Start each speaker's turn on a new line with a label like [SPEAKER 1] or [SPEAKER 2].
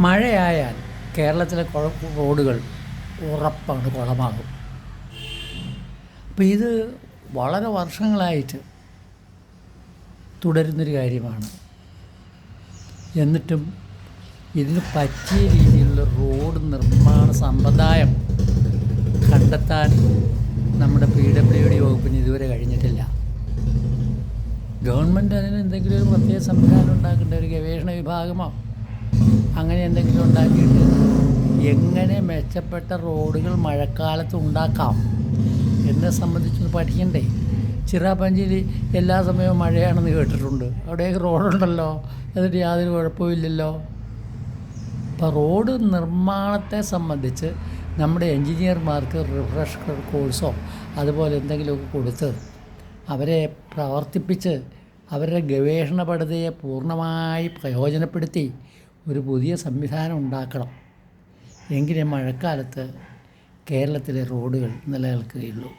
[SPEAKER 1] മഴയായാൽ കേരളത്തിലെ റോഡുകൾ ഉറപ്പാണ് കുളമാകും. അപ്പോൾ ഇത് വളരെ വർഷങ്ങളായിട്ട് തുടരുന്നൊരു കാര്യമാണ്. എന്നിട്ടും ഇതിന് പറ്റിയ രീതിയിലുള്ള റോഡ് നിർമ്മാണ സമ്പ്രദായം കണ്ടെത്താൻ നമ്മുടെ PWD വകുപ്പിന് ഇതുവരെ കഴിഞ്ഞിട്ടില്ല. ഗവൺമെൻറ് അതിന് എന്തെങ്കിലും ഒരു പ്രത്യേക സംവിധാനം ഉണ്ടാക്കേണ്ട, ഒരു ഗവേഷണ വിഭാഗമോ അങ്ങനെ എന്തെങ്കിലും ഉണ്ടാക്കിയിട്ട് എങ്ങനെ മെച്ചപ്പെട്ട റോഡുകൾ മഴക്കാലത്ത് ഉണ്ടാക്കാം എന്നെ സംബന്ധിച്ചൊന്ന് പഠിക്കണ്ടേ. ചിറാപ്പഞ്ചിയിൽ എല്ലാ സമയവും മഴയാണെന്ന് കേട്ടിട്ടുണ്ട്. അവിടെയൊക്കെ റോഡുണ്ടല്ലോ, എന്നിട്ട് യാതൊരു കുഴപ്പമില്ലല്ലോ. അപ്പോൾ റോഡ് നിർമ്മാണത്തെ സംബന്ധിച്ച് നമ്മുടെ എൻജിനീയർമാർക്ക് റിഫ്രഷ് കോഴ്സോ അതുപോലെ എന്തെങ്കിലുമൊക്കെ കൊടുത്ത് അവരെ പ്രവർത്തിപ്പിച്ച് അവരുടെ ഗവേഷണ പഠിതയെ പൂർണ്ണമായി പ്രയോജനപ്പെടുത്തി ഒരു പുതിയ സംവിധാനം ഉണ്ടാക്കണം. എങ്കിലേ മഴക്കാലത്ത് കേരളത്തിലെ റോഡുകൾ നിലനിൽക്കുകയുള്ളൂ.